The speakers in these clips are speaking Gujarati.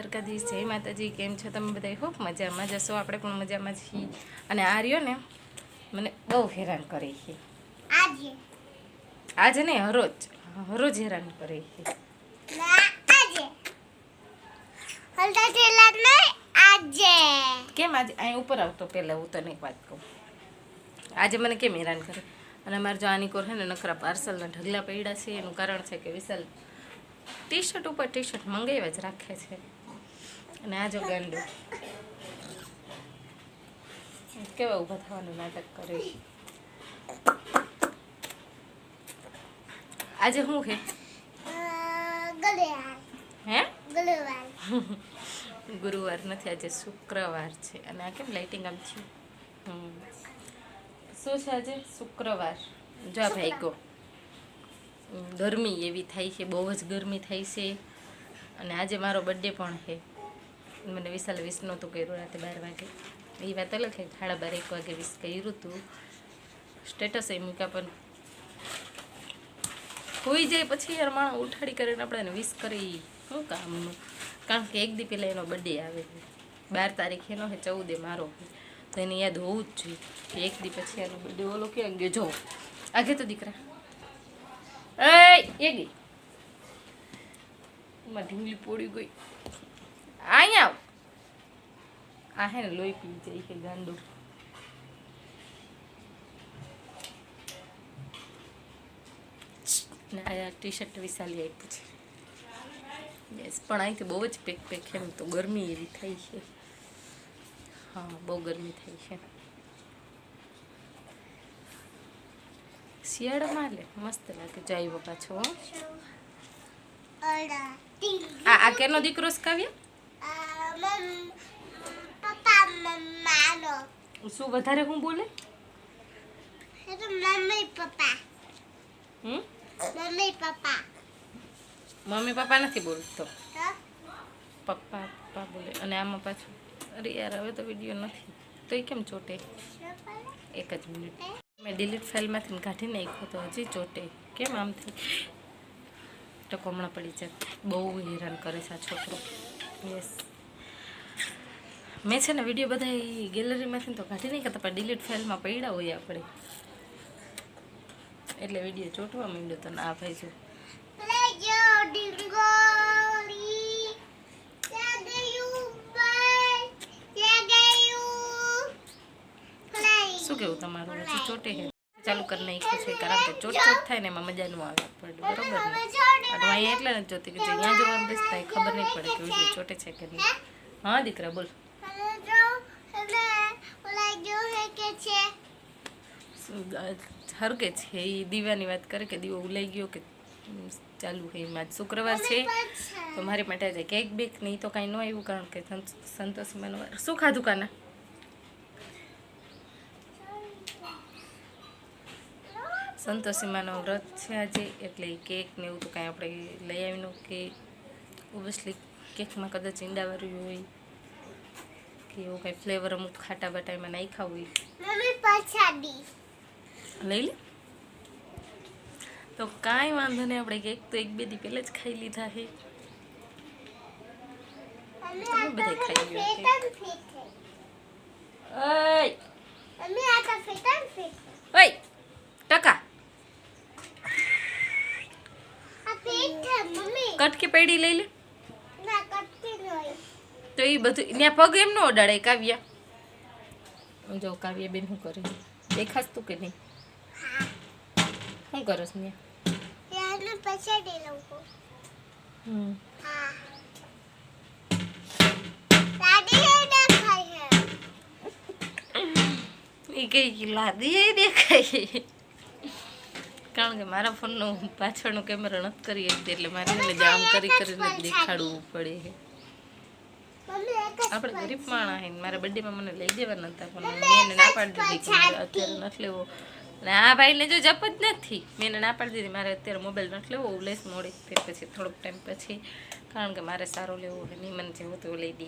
દ્વારકાધીશ, જય માતાજી. કેમ છો તમે બધા? ખૂબ મજામાં જશો, આપણે પણ મજામાં છીએ. અને આ રહ્યો ને મને બહુ હેરાન કરે છે આજે નહીં, હરોજ હેરાન કરે છે. કેમ આજે અહીં ઉપર આવતો? પહેલાં હું તને એક વાત કહું, આજે મને કેમ હેરાન કરે? અને અમારે જો આની કોર છે ને નખરા પાર્સલના ઢગલા પડ્યા છે. એનું કારણ છે કે વિશાલ ટી શર્ટ ઉપર ટી શર્ટ મંગાવ્યા જ રાખે છે. અને આ જો ગાંડો કેવા ઊભા થવાનું નાટક કરે. આજે શું છે? હે ગુરુવાર નથી, આજે શુક્રવાર છે. અને આ કેમ લાઇટિંગ આમ થયું? શું છે આજે? શુક્રવાર. જો ભાઈ ગો ગરમી એવી થાય છે, બહુ જ ગરમી થાય છે. અને આજે મારો બર્થડે પણ છે. મને વિશાલે વિશ નહોતું કર્યું રાતે 12 વાગે. એ વાત અલગ છે, 12:30 1 વાગે વિશ કર્યું હતું. સ્ટેટસ એ મૂક્યા, પણ હોઈ જાય પછી યાર માણસ ઉઠાડી કરીને આપણે વિશ કરી શું કામનું? કારણ કે એક દી પહેલાં એનો બર્થડે આવે છે. 12 તારીખે એનો છે, 14 મારો છે. તો એને યાદ હોવું જ જોઈએ કે એક દી પછી એનો બર્થડે. ઓલો ક્યાં ગયો? જો આગે તો દીકરા એ ગઈ એમાં ઢીંગલી પોડી ગઈ. અહીંયા આ હે ને લોહી પી જાય છે ગાંડું. આ ટી શર્ટ વિશાલી આપ્યું છે. યસ, પણ અહીંથી બહુ જ પેક એમ તો ગરમી એવી થાય છે. હા, બહુ ગરમી થાય છે. શિયાળામાં લે મસ્ત લાગે. જાય પાછો આ કેનો દીકરો કાવ્ય? શું વધારે હું બોલે? Mummy papa. મમ્મી પપ્પા નથી બોલતો, પપ્પા પપ્પા બોલે. અને આમાં પાછું અરે યાર હવે તો વિડીયો નથી તો એ કેમ ચોટે? એક જ મિનિટ, મેં ડિલીટ ફાઇલમાંથી કાઢી નાખ્યો તો હજી ચોટે કેમ? આમ થઈ ટકો હમણાં પડી જાય. બહુ હેરાન કરે છે આ છોકરો. યસ, મેં છે ને વિડીયો બધા ગેલેરીમાંથી તો કાઢી નહીં કરતા, પણ ડિલીટ ફાઇલમાં પડ્યા હોય આપણે એટલે વિડીયો ચોટવા માંડ્યો. તો ના ભાઈ જો શું કેવું તમારું? હજી ચોટે છે? ચાલુ કરી નાખ્યું છે કારણ કે ચોટ થાય ને એમાં મજા ન આવે પડે, બરોબર ને? અહીંયા એટલે નથી જોતી કે અહીંયા જોવાનું બેસતા એ ખબર નહીં પડે કે વિડીયો ચોટે છે કે નહીં. હા દીકરા બોલ. હરકે છે એ દીવાની વાત કરે કે દીવો ઉલાઈ ગયો કે ચાલુ છે. એમાં શુક્રવાર છે તો મારી માટે આજે કેક બેક નહીં તો કાંઈ ન આવ્યું કારણ કે સંતોષીમાનો શું ખાધું કાના? સંતોષીમાનો વ્રત છે આજે એટલે કેક ને એવું તો કાંઈ આપણે લઈ આવીનું કે ઓબ્વિયસલી કેકમાં કદાચ ઈંડાવાળું હોય કે એવું કાંઈ ફ્લેવર અમુક ખાટા બાટા એમાં નાખ્યા હોય. લઈ લે તો કાંઈ વાંધો નહીં. આપણે કેક તો 1-2 દી પહેલાં જ ખાઈ લીધા છે. તમે બધા ખાઈ ગયો ઓય ટકા કટકી પડી લઈ લે તો એ બધું ત્યાં પગ એમ ન અડાડે. કાવ્યા જો કાવ્યા બેન શું કરે દેખાસ તું કે નહીં? શું કરસ ને? એ કઈ લાદી દેખાય કારણ કે મારા ફોનનો પાછળનો કેમેરો નથી કરી શકતી એટલે મારે એને આમ કરી કરીને દેખાડવું પડે. આપણે ગરીબ માણસ હે, મારા બર્થડેમાં મને લઈ દેવાના હતા પણ મેં એને ના પાડી દીધી કે મારે અત્યારે નથી લેવો. અને આ ભાઈને જો જપ જ નથી, મેં એને ના પાડી દીધી મારે અત્યારે મોબાઈલ નથી લેવો, લઈશ મોડી તે પછી થોડોક ટાઈમ પછી કારણ કે મારે સારો લેવો હોય. નહીં મને જેવો તો લઈ દે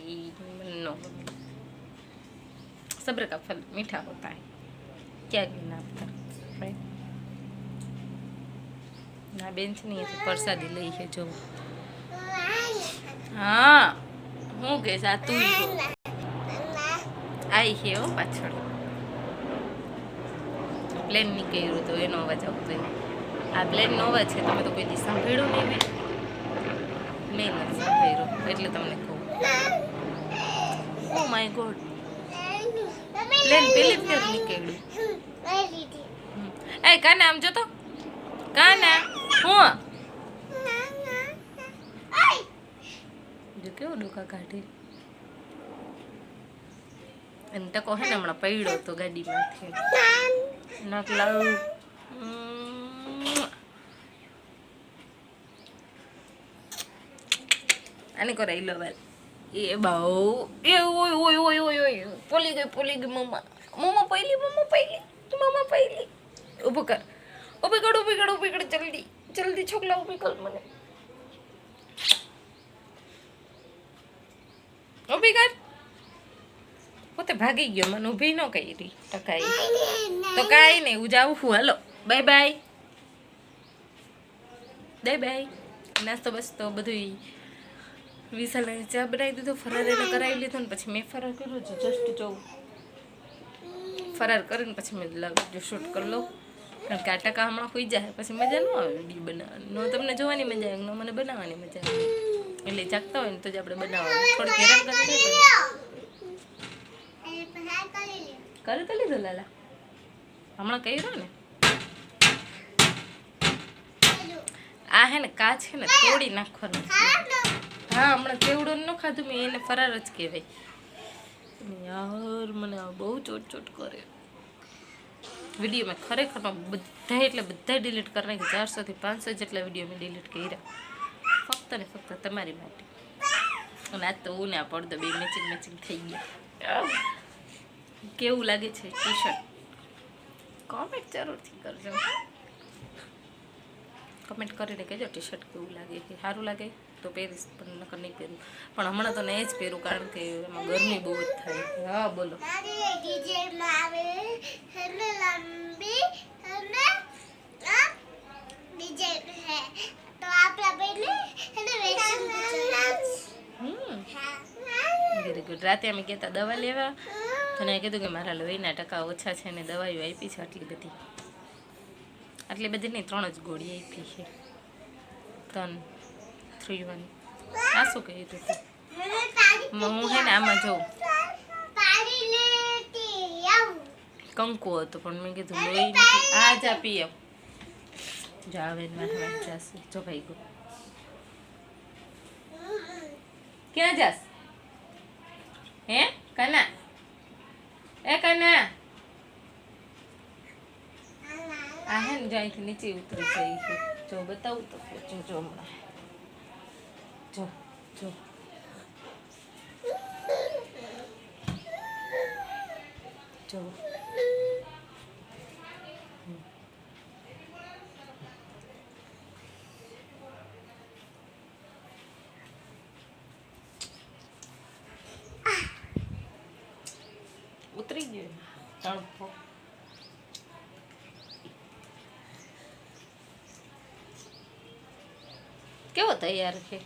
મને ન ગમે. સબ્ર કા ફલ મીઠા હોતા હે ક્યાં ગઈ ના આપતા રાઈટ. ના બેન છે ને પ્રસાદી લઈ છે જો. હા હું કે આ તું આઈ છે હો પાછળ પ્લેન નીકળ્યું તો એનો અવાજ આવતો આ પ્લેનનો અવાજ છે તમે તો કોઈ દી સાંભળ્યો નહીં મેં નથી સાંભળ્યો એટલે તમને કહું ઓ માય ગોડ પ્લેન પેલી ફેર નીકળ્યું એ કાના આમ જો તો કાના હું જો કેવો ડોકા કાઢી અને ટકો હે ને હમણાં પડ્યો તો ગાડીમાંથી નાક લાવ આને કરાઈ લો વાલ એ બહુ એ ઓય ઓય ઓય ઓય ઓય પોલી ગઈ મમ્મા મમ્મા પહેલી મમ્મા પહેલી ઊભું કર જલ્દી જલ્દી છોકલા ઊભી કર મને ઊભી કર પોતે ભાગી ગયો મને ઊભી ન કરી ટકાઈ તો કાંઈ નહીં હું જાઉં છું હાલો બાય બાય નાસ્તો બસ તો બધું વિશાલને ચા બનાવી દીધો ફરાર એને કરાવી લીધો ને પછી મેં ફરાર કર્યો છે જસ્ટ જોઉં ફરાર કરીને પછી મેં લાગ્યો શૂટ કરી લઉં કારણ કે આ ટકા હમણાં હોઈ જાય પછી મજા ન આવે વિડીયો બનાવવાની ન તમને જોવાની મજા આવે ન મને બનાવવાની મજા આવે એટલે જાગતા હોય ને તો જ આપણે બનાવવાનું થોડીક હેરાન કરી કરી તો લીધો લાલા હમણાં કર્યો ને આ હે ને કાચ છે ને તોડી નાખવાનું હા હમણાં કેવડો ન ખાધું મેં એને ફરાર જ કહેવાય યાર મને બહુ ચોટ કરે વિડીયો મેં ખરેખરમાં બધા એટલે બધા ડિલીટ કરી નાખી 400 થી 500 જેટલા વિડીયો મેં ડિલીટ કર્યા ફક્ત ને ફક્ત તમારી માટે અને આજ તો હું ને આ પડદો બે મેચિંગ થઈ ગયા કેવું લાગે છે ટી શર્ટ કોમેન્ટ જરૂરથી કરજો કમેન્ટ કરીને કહેજો ટી શર્ટ કેવું લાગે કે સારું લાગે તો પહેરીશ પણ નકર નહીં પહેરું પણ હમણાં તો નહીં જ પહેરું કારણ કે એમાં ગરમી બહુ જ થાય હા બોલો વેરી ગુડ રાતે અમે કહેતા દવા લેવા તો એને કીધું કે મારા લોહીના ટકા ઓછા છે ને દવાઈઓ આપી છે આટલી બધી નહીં 3 જ ગોળી આપી છે 3 3 1 આ શું કહ્યું તું હું હે ને આમાં જોઉં કંકુ હતો પણ મેં કીધું લોહી આ જ આપી આવ જાવે જશે જો ભાઈ ગો ક્યાં જાસ હે કના એ કના આ હે ને અહીંથી નીચે ઉતરી જાય છે જો બતાવું તો જો હમણાં જો ઉતરી ગયો તણપો કેવો તૈયાર છે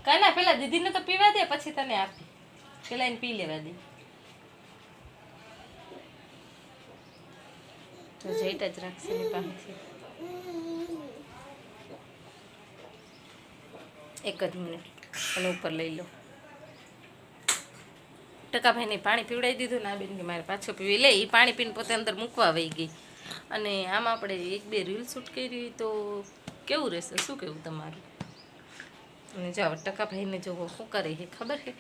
કાના પેલા દીદીને તો પીવા દે પછી તને આપી પેલા એને પી લેવા દે તો જઈટ જ રાખશે એની પાસેથી એક જ મિનિટ અને ઉપર લઈ લો ટકાભાઈને પાણી પીવડાવી દીધું ને આ બેન કે મારે પાછું પીવી લે એ પાણી પીને પોતે અંદર મૂકવા વહી ગઈ અને આમાં આપણે 1-2 રીલ શૂટ કરી તો કેવું રહેશે શું કેવું તમારું અને જાઓ ટકાભાઈને જોવો શું કરે છે ખબર છે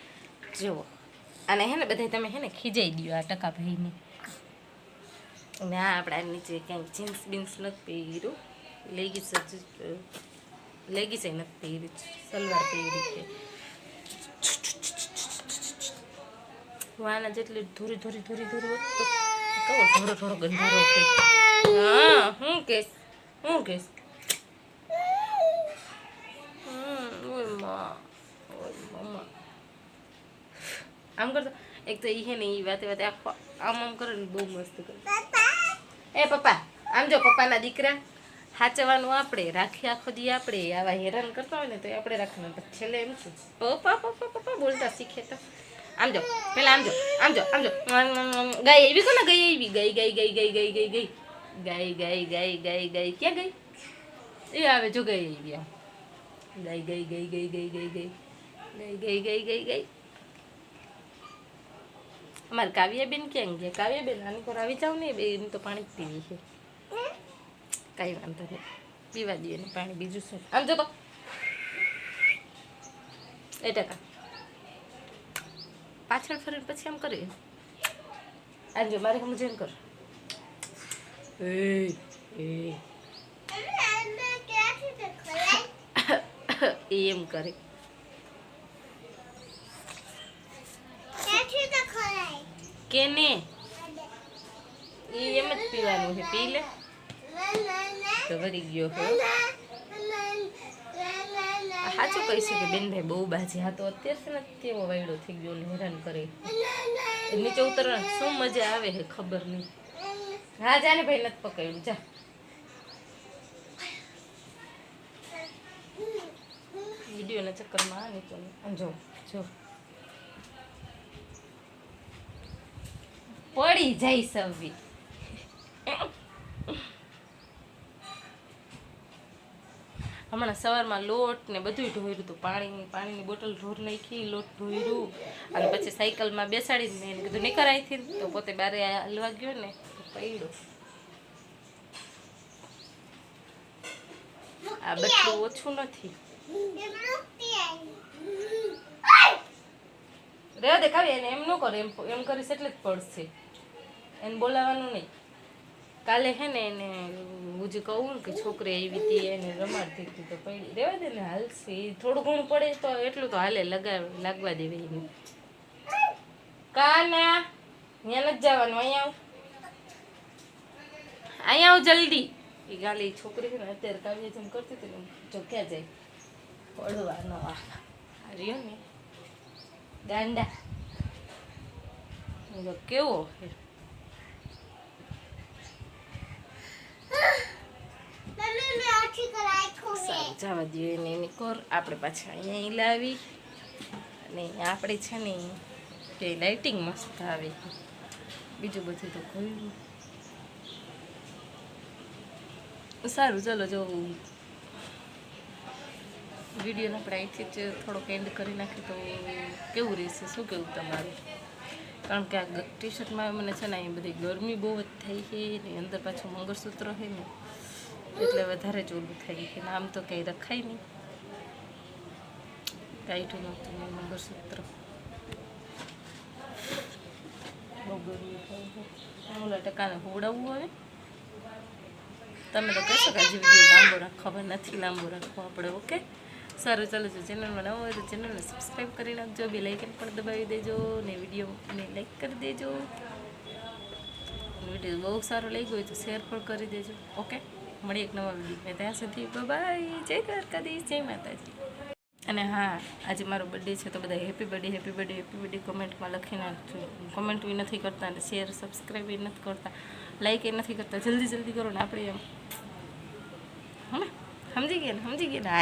જુઓ અને હે ને બધા તમે હે ને ખીજાઈ દો આ ટકાભાઈને અને આ આપણા નીચે ક્યાંક જીન્સ બીન્સ નથી પહેર્યું લેગીસ નથી પહેરી સલવાર પહેરી છે વાના જેટલી ધોરી હોત તો કેવો થોડો ગંધારો છે હા હું કેસ આમ કરતો એક તો ઈ હે ને ઈ વાતે આખો આમ કરે ને બહુ મસ્ત કરે એ પપ્પા આમ જો પપ્પાના દીકરા સાચવાનું આપણે, રાખી આખો દી આપણે, આવા હેરાન કરતા હોય ને તો આપણે રાખવાનું. પછી છેલ્લે એમ છું પપ્પા પપ્પા પપ્પા બોલતા શીખે તો આમ જો પેલા આમ જો ગાય એવી કોને ગઈ એવી ગઈ ગઈ ગઈ ગઈ ગઈ ગઈ ગઈ ગાય ગાય ગાય ગાય ગાય ક્યાં ગઈ એ આવે જો ગઈ એવી આમ ગાય ગઈ ગઈ ગઈ ગઈ ગઈ ગઈ ગઈ ગઈ ગઈ ગઈ ગઈ. અમારે કાવ્યાબેન ક્યાં ગયા? કાવ્યાબેન આની પર આવી જાવ ને, એમ તો પાણી જ પીવી છે. કાંઈ વાંધો નહીં, પીવા દઈએ ને પાણી, બીજું શું. આમ જો તો એ ટકા પાછળ ફરીને પછી આમ કરીએ. આમ જો મારે સમજણ કર એમ કરે કેને એ એમ જ પીવાનું છે. પી લે તો વળી ગયો હો. સાચું કહીશું કે બેનભાઈ બહુ બાજી. હા તો અત્યારથી નથી કેવો વાયડો થઈ ગયો ને હેરાન કરે. નીચે ઉતરવાનું શું મજા આવે છે ખબર નહીં. હા જાને ભાઈ નથી પકડ્યું જા. વિડીયોના ચક્કરમાં આ નીચે આમ જો જો પડી જાય સવી. હમણાં સવારમાં લોટ ને બધું ઢોર્યું હતું. પાણીની બોટલ ઢોર નાખી, લોટ ઢોર્યું અને પછી સાયકલમાં બેસાડીને એને કીધું નીકળ અહીંથી. તો પોતે બારે હલવા ગયો ને તો પડ્યો. આ બધું ઓછું નથી. રેવા દે કાવ્યા એને એમ ન કરે. એમ કરીશ એટલે જ પડશે. એને બોલાવાનું નહીં. કાલે હે ને એને હું જે કહું ને કે છોકરી આવી હતી એને રમાડતી હતી તો પડી. રેવા દે ને હાલશે. થોડું ઘણું પડે તો એટલું તો હાલે, લાગવા દેવે એને. કાના ત્યાં નથી જવાનું, અહીંયા આવ જલ્દી. એ ગાલી છોકરી છે ને અત્યારે કાવ્ય જેમ કરતી હતી ને જો ક્યાં જાય પડવાનો. રહ્યો ને ગાંડા કેવો જવા દઈએ એને એની કોર. આપણે પાછા અહીંયા લાવી અને આપણે છે ને કે લાઇટિંગ મસ્ત આવે. બીજું બધું તો કોઈ સારું. ચલો જો વિડીયોને આપણે અહીંથી જ થોડોક એન્ડ કરી નાખીએ તો કેવું રહેશે? શું કેવું તમારું? કારણ કે આ ટી શર્ટમાં મને છે ને અહીં બધી ગરમી બહુ જ થઈ છે ને અંદર પાછું મંગળસૂત્ર છે ને એટલે વધારે જ ઓલું થઈ છે. આમ તો કંઈ રખાય નહીં, કાંઈઠું નહોતું મંગળસૂત્ર. બહુ ગરમી થઈ છે. ઓલા ટકાને હોવડાવવું હવે. તમે તો કહેશો કે હજી વિડીયો લાંબો રાખો. ખબર નથી લાંબો રાખવો આપણે. ઓકે સારું ચાલો. જો ચેનલમાં નવો હોય તો ચેનલને સબસ્ક્રાઈબ કરી નાખજો, બેલ આઇકન પણ દબાવી દેજો ને વિડીયોને લાઈક કરી દેજો. વિડીયો બહુ સારો લાગ્યો હોય તો શેર પણ કરી દેજો. ઓકે મળીએ એક નવા વિડીયો. ત્યાં સુધી બાય. જય દ્વારકાધીશ, જય માતાજી. અને હા આજે મારો બર્થડે છે તો બધા happy birthday happy birthday happy birthday કમેન્ટમાં લખી નાખજો. કમેન્ટ બી નથી કરતા અને શેર સબસ્ક્રાઈબ એ નથી કરતા, લાઈક એ નથી કરતા. જલ્દી કરો ને આપણે એમ હે સમજી ગયા ને.